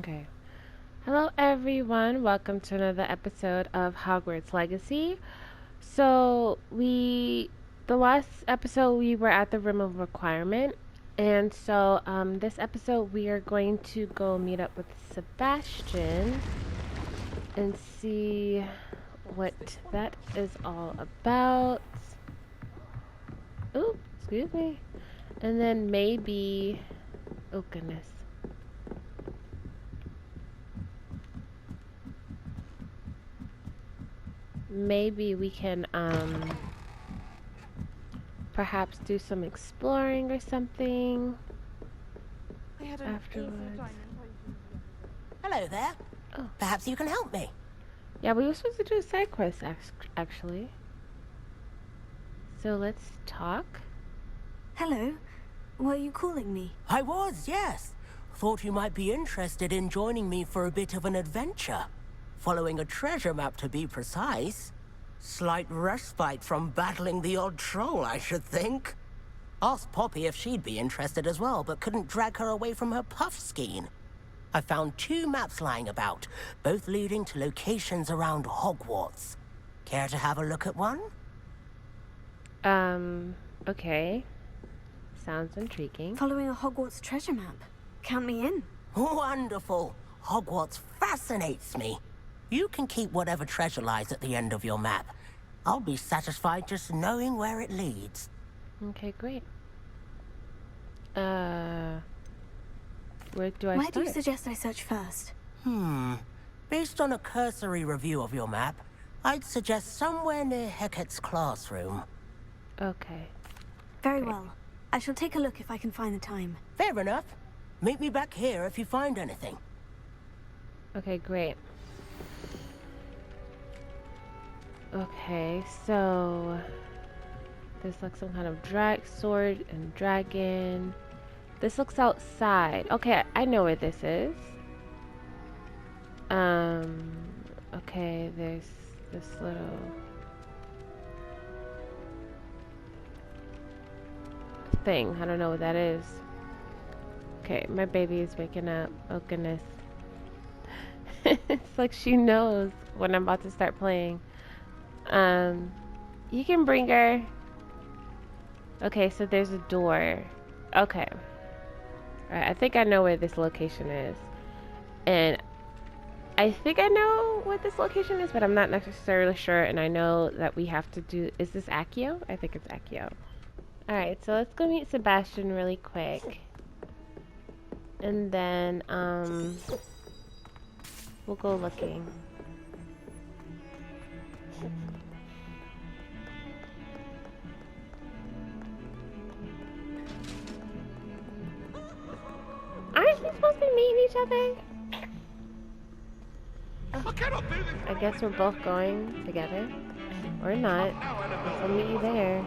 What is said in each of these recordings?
Okay. Hello, everyone. Welcome to another episode of Hogwarts Legacy. The last episode, we were at the Room of Requirement. And so, this episode, we are going to go meet up with Sebastian and see what that is all about. Oh, excuse me. And then maybe, oh goodness. Maybe we can, perhaps do some exploring or something afterwards. Hello there. Oh. Perhaps you can help me. Yeah, we were supposed to do a side quest, actually. So let's talk. Hello. Were you calling me? I was, yes. Thought you might be interested in joining me for a bit of an adventure. Following a treasure map, to be precise. Slight respite from battling the odd troll, I should think. Asked Poppy if she'd be interested as well, but couldn't drag her away from her puff skein. I found 2 maps lying about, both leading to locations around Hogwarts. Care to have a look at one? Okay. Sounds intriguing. Following a Hogwarts treasure map. Count me in. Wonderful. Hogwarts fascinates me. You can keep whatever treasure lies at the end of your map. I'll be satisfied just knowing where it leads. Okay, great. Where do I Where start? do you suggest I search first? Based on a cursory review of your map, I'd suggest somewhere near Hecat's classroom. Okay. Very well. I shall take a look if I can find the time. Fair enough. Meet me back here if you find anything. Okay, great. Okay, so there's like some kind of sword and dragon. This looks outside. Okay, I know where this is. Okay, there's this little thing. I don't know what that is. Okay, my baby is waking up. Oh goodness. It's like she knows when I'm about to start playing. You can bring her. Okay, so there's a door. Okay. Alright, I think I know where this location is. And I think I know what this location is, but I'm not necessarily sure. And I know that we have to do... Is this Accio? I think it's Accio. Alright, so let's go meet Sebastian really quick. And then, we'll go looking. Aren't we supposed to be meeting each other? I guess we're both going together. Or not. I'll meet you there.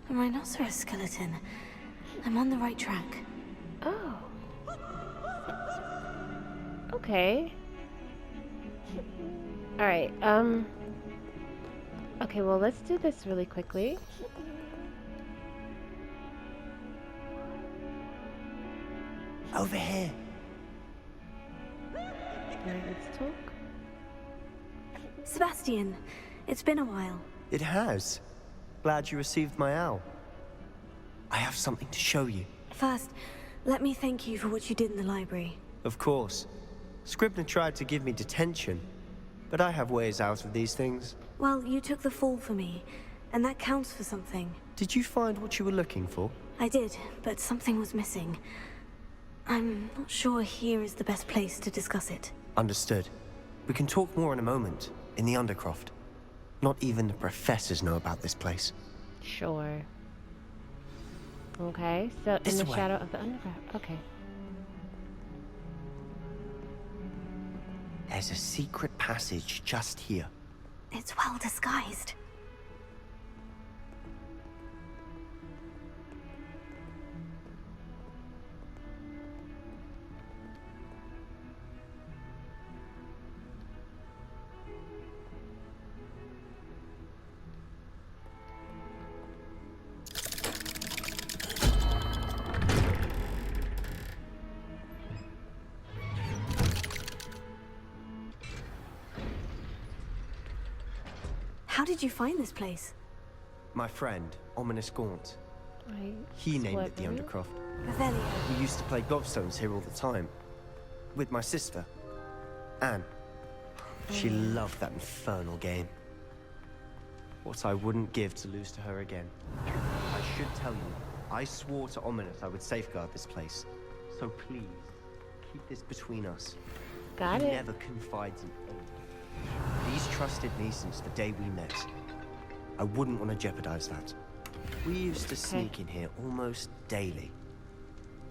A rhinoceros skeleton. I'm on the right track. Oh. Okay. Alright, okay, well, let's do this really quickly. Over here. Alright, let's talk. Sebastian, it's been a while. It has. Glad you received my owl. I have something to show you. First, let me thank you for what you did in the library. Of course. Scribner tried to give me detention, but I have ways out of these things. Well, you took the fall for me, and that counts for something. Did you find what you were looking for? I did, but something was missing. I'm not sure here is the best place to discuss it. Understood. We can talk more in a moment, in the Undercroft. Not even the professors know about this place. Sure. Okay, so This in the way. shadow of the underground. Okay. There's a secret passage just here. It's well disguised. How did you find this place? My friend, Ominous Gaunt, I he named it the swear. Undercroft. Revelio. We used to play gobstones here all the time. With my sister, Anne. She loved that infernal game. What I wouldn't give to lose to her again. I should tell you, I swore to Ominous I would safeguard this place. So please, keep this between us. Got He it. never confides in anyone. He's trusted me since the day we met. I wouldn't want to jeopardize that. We used to sneak in here almost daily.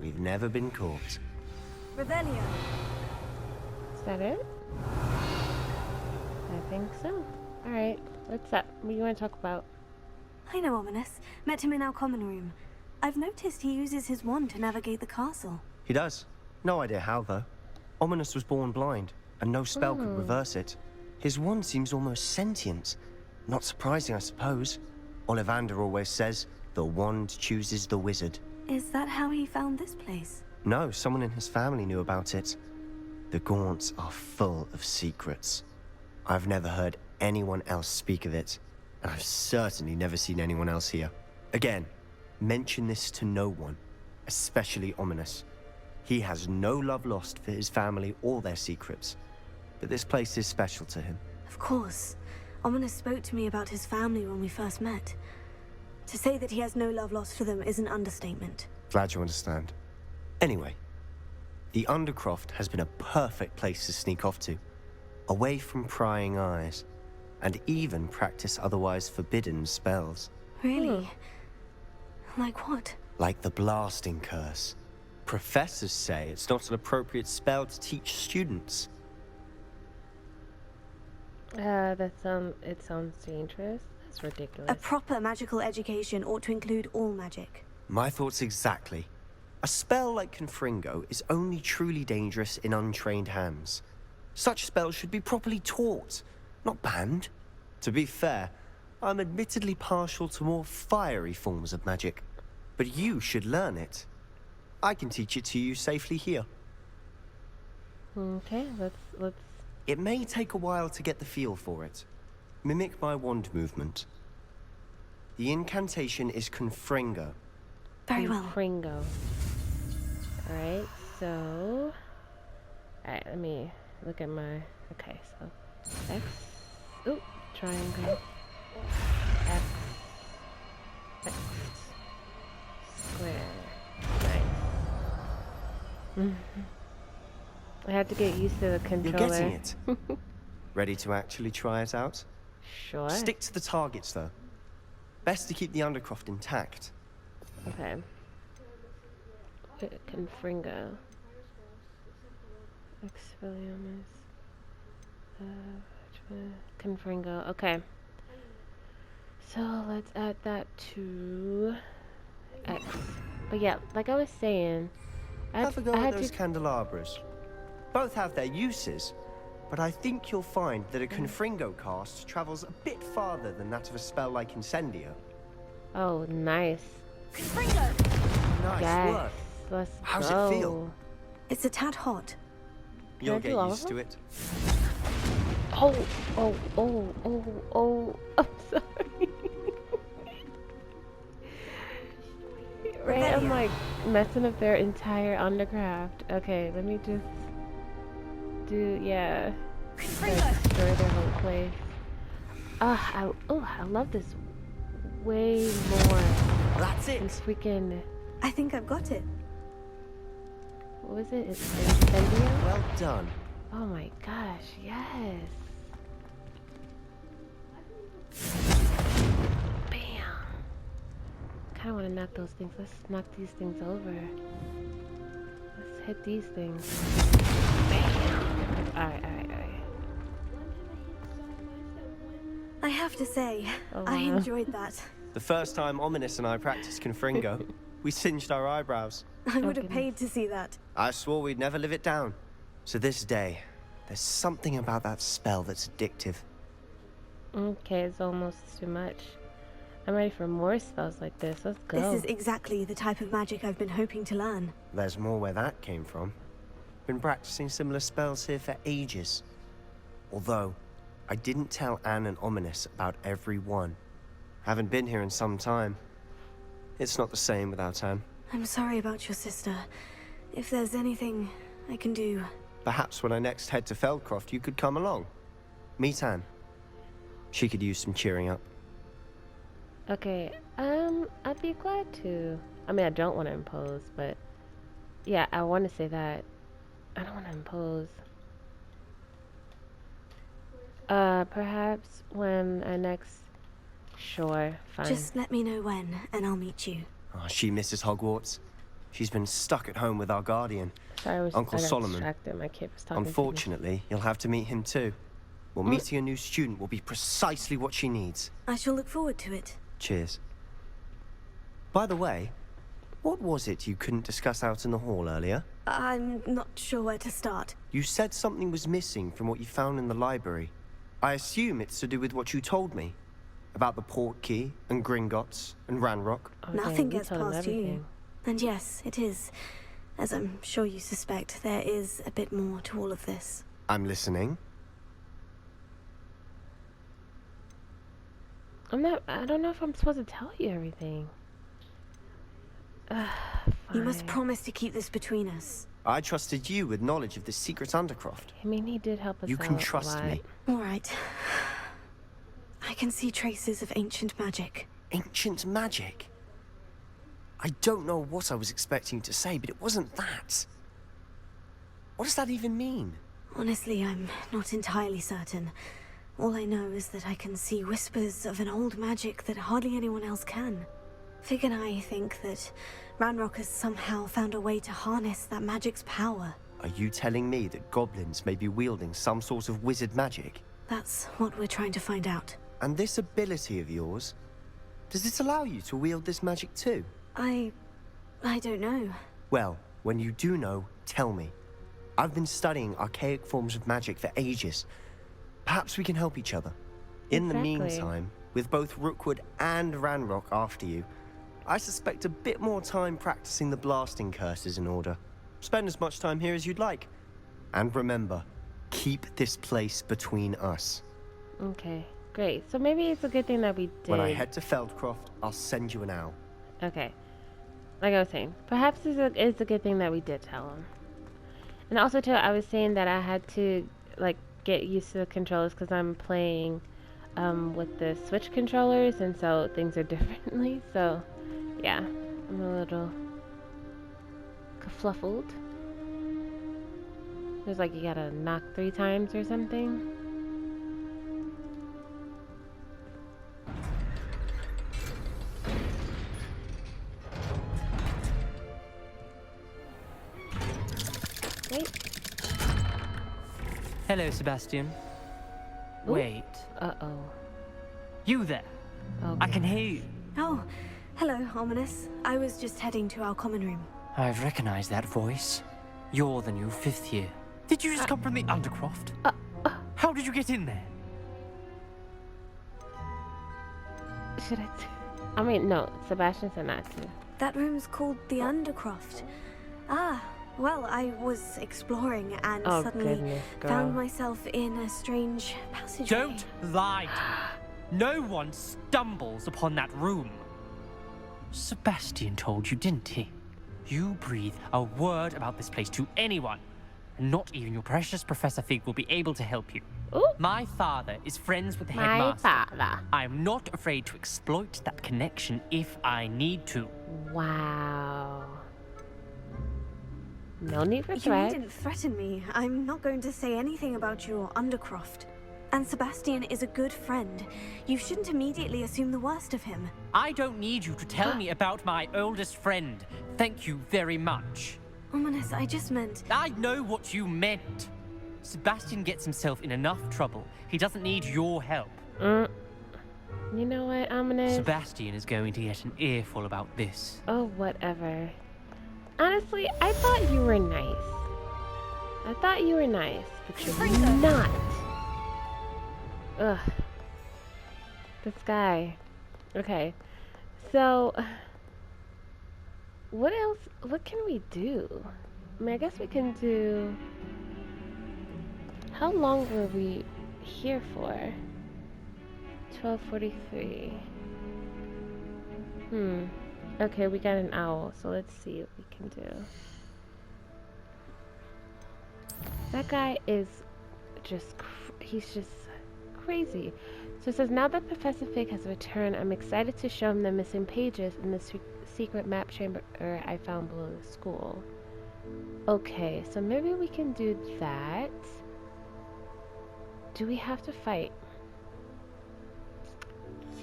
We've never been caught. Revelio. Is that it? I think so. Alright, what's up? What do you want to talk about? I know Ominous. Met him in our common room. I've noticed he uses his wand to navigate the castle. He does. No idea how, though. Ominous was born blind, and no spell could reverse it. His wand seems almost sentient. Not surprising, I suppose. Ollivander always says, the wand chooses the wizard. Is that how he found this place? No, someone in his family knew about it. The Gaunts are full of secrets. I've never heard anyone else speak of it, and I've certainly never seen anyone else here. Again, mention this to no one, especially Ominous. He has no love lost for his family or their secrets, but this place is special to him. Of course. Ominous spoke to me about his family when we first met. To say that he has no love lost for them is an understatement. Glad you understand. Anyway, the Undercroft has been a perfect place to sneak off to, away from prying eyes, and even practice otherwise forbidden spells. Really? Like what? Like the blasting curse. Professors say it's not an appropriate spell to teach students. It sounds dangerous. That's ridiculous. A proper magical education ought to include all magic. My thoughts exactly. A spell like Confringo is only truly dangerous in untrained hands. Such spells should be properly taught, not banned. To be fair, I'm admittedly partial to more fiery forms of magic, but you should learn it. I can teach it to you safely here. Okay, let's It may take a while to get the feel for it. Mimic my wand movement. The incantation is Confringo. Very well. Fringo. Alright, so alright, let me look at my okay, so X triangle X X square. Nice. I had to get used to the controller. You're getting it. Ready to actually try it out? Sure. Stick to the targets, though. Best to keep the Undercroft intact. Okay. Confringo. Expelliarmus. Confringo. Okay. So let's add that to X. But yeah, like I was saying, Have a go I at had those to. candelabras. Both have their uses, but I think you'll find that a Confringo cast travels a bit farther than that of a spell like Incendio. Oh, nice. Confringo! Nice Yes. work. Let's How's go. it feel? It's a tad hot. You'll I do get all of used to them? it. Oh. I'm sorry. Right, I'm like messing up their entire undercraft. Okay, let me just do, yeah. Like, destroy their whole place. I love this way more That's than it. freaking, I think I've got it. what was it? It's Incendio? Well done. Oh my gosh, yes. Bam. Kind of want to knock those things. Let's knock these things over. Let's hit these things. Bam. Alright. I have to say, Oh, I wow. enjoyed that. The first time Ominous and I practiced Confringo, we singed our eyebrows. I would have goodness. paid to see that. I swore we'd never live it down. To this day, there's something about that spell that's addictive. Okay, it's almost too much. I'm ready for more spells like this. Let's go. This is exactly the type of magic I've been hoping to learn. There's more where that came from. Been practicing similar spells here for ages. Although, I didn't tell Anne and Ominous about every one. Haven't been here in some time. It's not the same without Anne. I'm sorry about your sister. If there's anything I can do... Perhaps when I next head to Feldcroft, you could come along. Meet Anne. She could use some cheering up. Okay, I'd be glad to. I mean, I don't want to impose, but yeah, I want to say that. I don't want to impose. Perhaps when I next... Sure, fine. Just let me know when, and I'll meet you. Oh, she misses Hogwarts. She's been stuck at home with our guardian, Sorry, Uncle I got Solomon. distracted. My kid was talking to me. Unfortunately, you'll have to meet him too. Well, meeting a new student will be precisely what she needs. I shall look forward to it. Cheers. By the way, what was it you couldn't discuss out in the hall earlier? I'm not sure where to start. You said something was missing from what you found in the library. I assume it's to do with what you told me. About the port key, and Gringotts, and Ranrock. Oh, Nothing dang, gets told him past you. everything. And yes, it is. As I'm sure you suspect, there is a bit more to all of this. I'm listening. I don't know if I'm supposed to tell you everything. You must Fine. promise to keep this between us. I trusted you with knowledge of the secret Undercroft. I mean, he did help us You out can a trust lot. me. All right. I can see traces of ancient magic. Ancient magic? I don't know what I was expecting to say, but it wasn't that. What does that even mean? Honestly, I'm not entirely certain. All I know is that I can see whispers of an old magic that hardly anyone else can. Fig and I think that Ranrock has somehow found a way to harness that magic's power. Are you telling me that goblins may be wielding some sort of wizard magic? That's what we're trying to find out. And this ability of yours, does it allow you to wield this magic too? I don't know. Well, when you do know, tell me. I've been studying archaic forms of magic for ages. Perhaps we can help each other. In the Exactly. meantime, with both Rookwood and Ranrock after you, I suspect a bit more time practicing the blasting curse is in order. Spend as much time here as you'd like. And remember, keep this place between us. Okay, great. So maybe it's a good thing that we did. When I head to Feldcroft, I'll send you an owl. Okay. Like I was saying, perhaps it's a good thing that we did tell him. And also, too, I was saying that I had to, like, get used to the controllers because I'm playing with the Switch controllers, and so things are differently. So, yeah, I'm a little kerfluffled. There's like you gotta knock 3 times or something. Wait. Hello, Sebastian. Ooh. Wait. Uh-oh. You there? Oh, I can hear you. Oh, hello, Ominous. I was just heading to our common room. I've recognized that voice. You're the new 5th year. Did you just come from the Undercroft? How did you get in there? Should I? I mean, no. Sebastian said not to. That room's called the Undercroft. Ah, well, I was exploring and Oh, suddenly goodness, girl. found myself in a strange passageway. Don't lie to me. No one stumbles upon that room. Sebastian told you, didn't he? You breathe a word about this place to anyone, and not even your precious Professor Fig will be able to help you. Ooh. My father is friends with the My headmaster. father. I'm not afraid to exploit that connection if I need to. Wow. No need for You threats. needn't threaten me. I'm not going to say anything about your Undercroft. And Sebastian is a good friend. You shouldn't immediately assume the worst of him. I don't need you to tell me about my oldest friend. Thank you very much. Ominous, I just meant... I know what you meant. Sebastian gets himself in enough trouble. He doesn't need your help. You know what, Ominous? Sebastian is going to get an earful about this. Oh, whatever. Honestly, I thought you were nice. I thought you were nice, but you're not. Ugh. This guy. Okay. So, what else? What can we do? I mean, I guess we can do... How long were we here for? 12:43. Okay, we got an owl, so let's see what we can do. That guy is just, he's just crazy. So it says, now that Professor Fig has returned, I'm excited to show him the missing pages in the secret map chamber I found below the school. Okay, so maybe we can do that. Do we have to fight?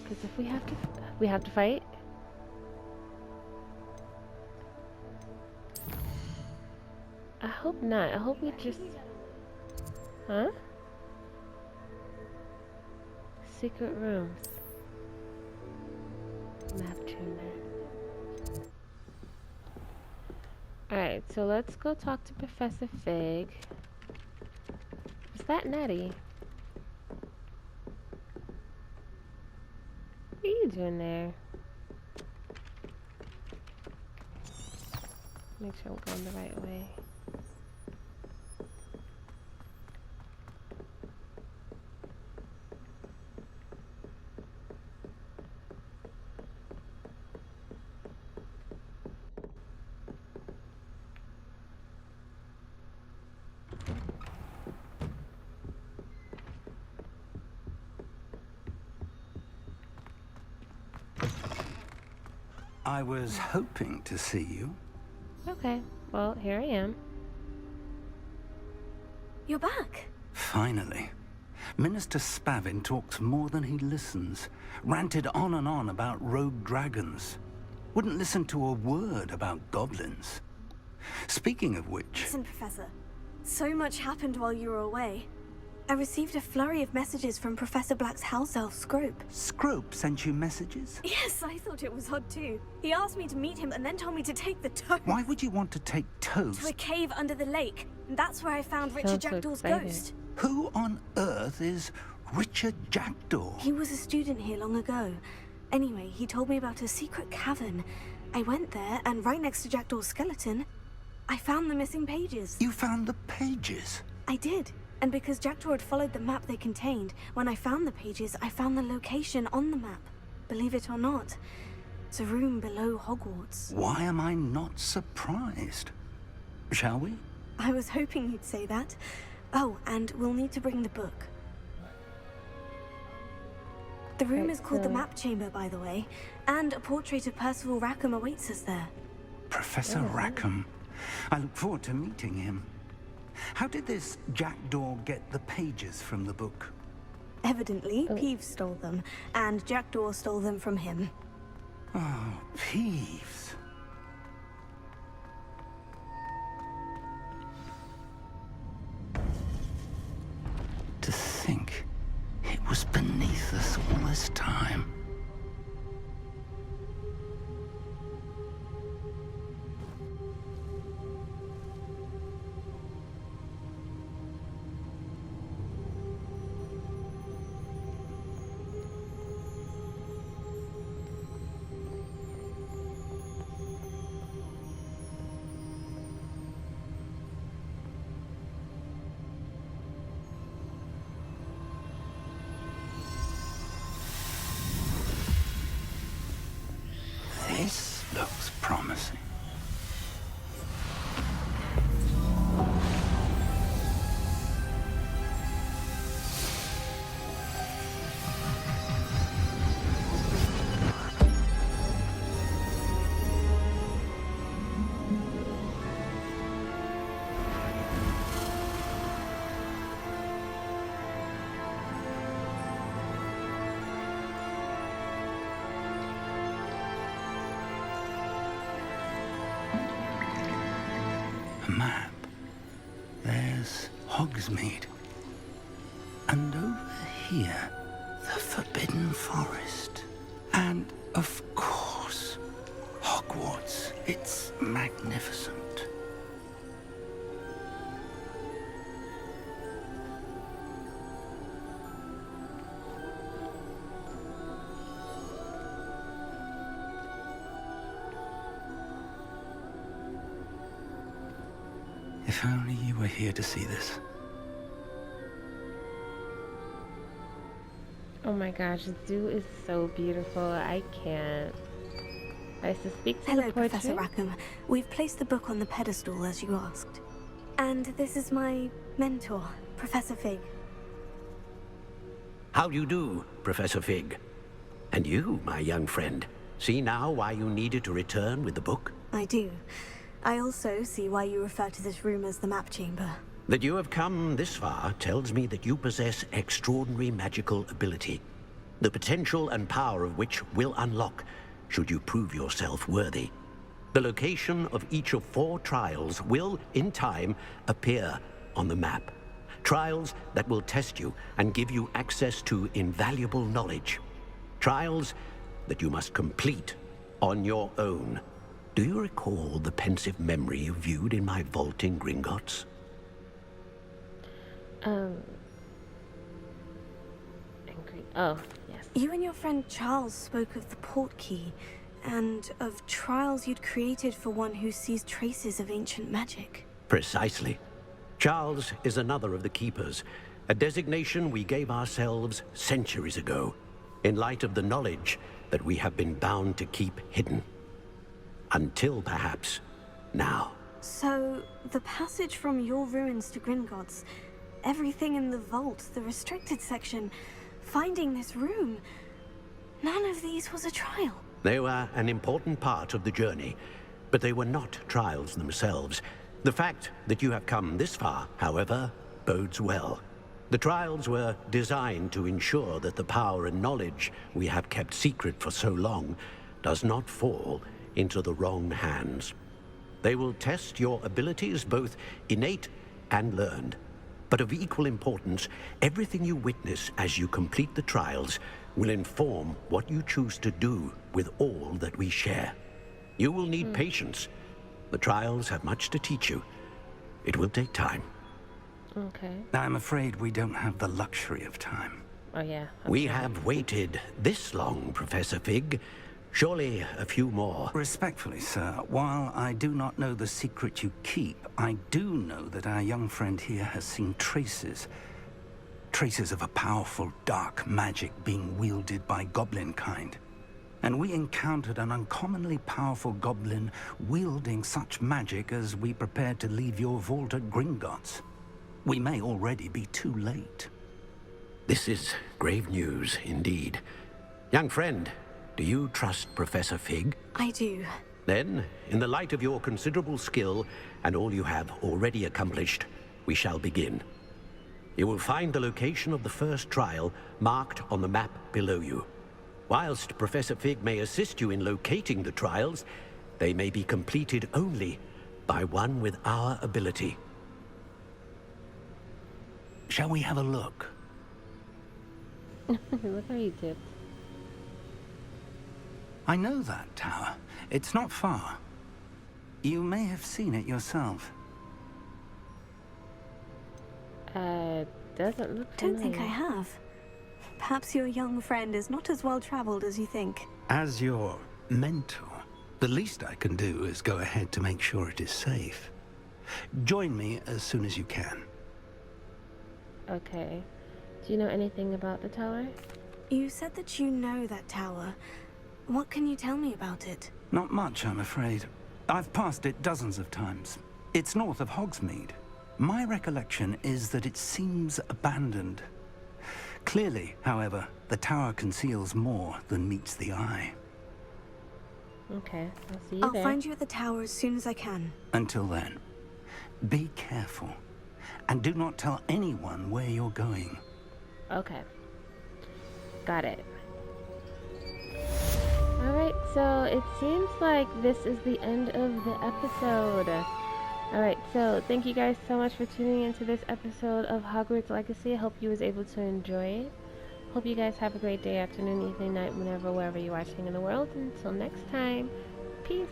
Because if we have to fight? I hope not. I hope we just... Huh? Secret rooms. Map chamber. Alright, so let's go talk to Professor Fig. Is that Natty? What are you doing there? Make sure I'm going the right way. I was hoping to see you. Okay, well, here I am. You're back. Finally. Minister Spavin talks more than he listens. Ranted on and on about rogue dragons. Wouldn't listen to a word about goblins. Speaking of which... Listen, Professor. So much happened while you were away. I received a flurry of messages from Professor Black's house elf, Scrope. Scrope sent you messages? Yes, I thought it was odd too. He asked me to meet him and then told me to take the toast. Why would you want to take toast? To a cave under the lake. And that's where I found Richard Sounds so Jackdaw's exciting. ghost. Who on earth is Richard Jackdaw? He was a student here long ago. Anyway, he told me about a secret cavern. I went there, and right next to Jackdaw's skeleton, I found the missing pages. You found the pages? I did. And because Jackdaw had followed the map they contained, when I found the pages, I found the location on the map. Believe it or not, it's a room below Hogwarts. Why am I not surprised? Shall we? I was hoping you'd say that. Oh, and we'll need to bring the book. The room Right, is called the so- Map Chamber, by the way, and a portrait of Percival Rackham awaits us there. Professor Rackham. I look forward to meeting him. How did this Jackdaw get the pages from the book? Evidently, Peeves stole them, and Jackdaw stole them from him. Oh, Peeves. To think it was beneath us all this time. This looks promising. A map. There's Hogsmeade. And over here, the Forbidden Forest. And, of course, Hogwarts. It's magnificent. If only you were here to see this. Oh my gosh, the zoo is so beautiful. I can't. I to speak to Hello, the portrait. Professor Rackham. We've placed the book on the pedestal as you asked. And this is my mentor, Professor Fig. How do you do, Professor Fig? And you, my young friend, see now why you needed to return with the book? I do. I also see why you refer to this room as the map chamber. That you have come this far tells me that you possess extraordinary magical ability, the potential and power of which will unlock should you prove yourself worthy. The location of each of 4 trials will, in time, appear on the map. Trials that will test you and give you access to invaluable knowledge. Trials that you must complete on your own. Do you recall the pensive memory you viewed in my vault in Gringotts? Oh, yes. You and your friend Charles spoke of the port key, and of trials you'd created for one who sees traces of ancient magic. Precisely. Charles is another of the Keepers, a designation we gave ourselves centuries ago, in light of the knowledge that we have been bound to keep hidden. Until perhaps now. So, the passage from your ruins to Gringotts, everything in the vault, the restricted section, finding this room, none of these was a trial. They were an important part of the journey, but they were not trials themselves. The fact that you have come this far, however, bodes well. The trials were designed to ensure that the power and knowledge we have kept secret for so long does not fall into the wrong hands. They will test your abilities, both innate and learned. But of equal importance, everything you witness as you complete the trials will inform what you choose to do with all that we share. You will need patience. The trials have much to teach you. It will take time. Okay. I'm afraid we don't have the luxury of time. Oh, yeah. We have waited this long, Professor Fig. Surely a few more. Respectfully, sir, while I do not know the secret you keep, I do know that our young friend here has seen traces. Traces of a powerful dark magic being wielded by goblin kind. And we encountered an uncommonly powerful goblin wielding such magic as we prepared to leave your vault at Gringotts. We may already be too late. This is grave news indeed. Young friend, do you trust Professor Fig? I do. Then, in the light of your considerable skill and all you have already accomplished, we shall begin. You will find the location of the first trial marked on the map below you. Whilst Professor Fig may assist you in locating the trials, they may be completed only by one with our ability. Shall we have a look? Look how you did. I know that tower. It's not far. You may have seen it yourself. Doesn't look Don't think I familiar. have. Perhaps your young friend is not as well traveled as you think. As your mentor, the least I can do is go ahead to make sure it is safe. Join me as soon as you can. Okay. Do you know anything about the tower? You said that you know that tower. What can you tell me about it? Not much, I'm afraid. I've passed it dozens of times. It's north of Hogsmeade. My recollection is that it seems abandoned. Clearly, however, the tower conceals more than meets the eye. Okay, I'll see you I'll there. find you at the tower as soon as I can. Until then, be careful. And do not tell anyone where you're going. Okay. Got it. Alright, so it seems like this is the end of the episode. Alright, so thank you guys so much for tuning into this episode of Hogwarts Legacy. I hope you was able to enjoy it. Hope you guys have a great day, afternoon, evening, night, whenever, wherever you're watching in the world. Until next time, peace.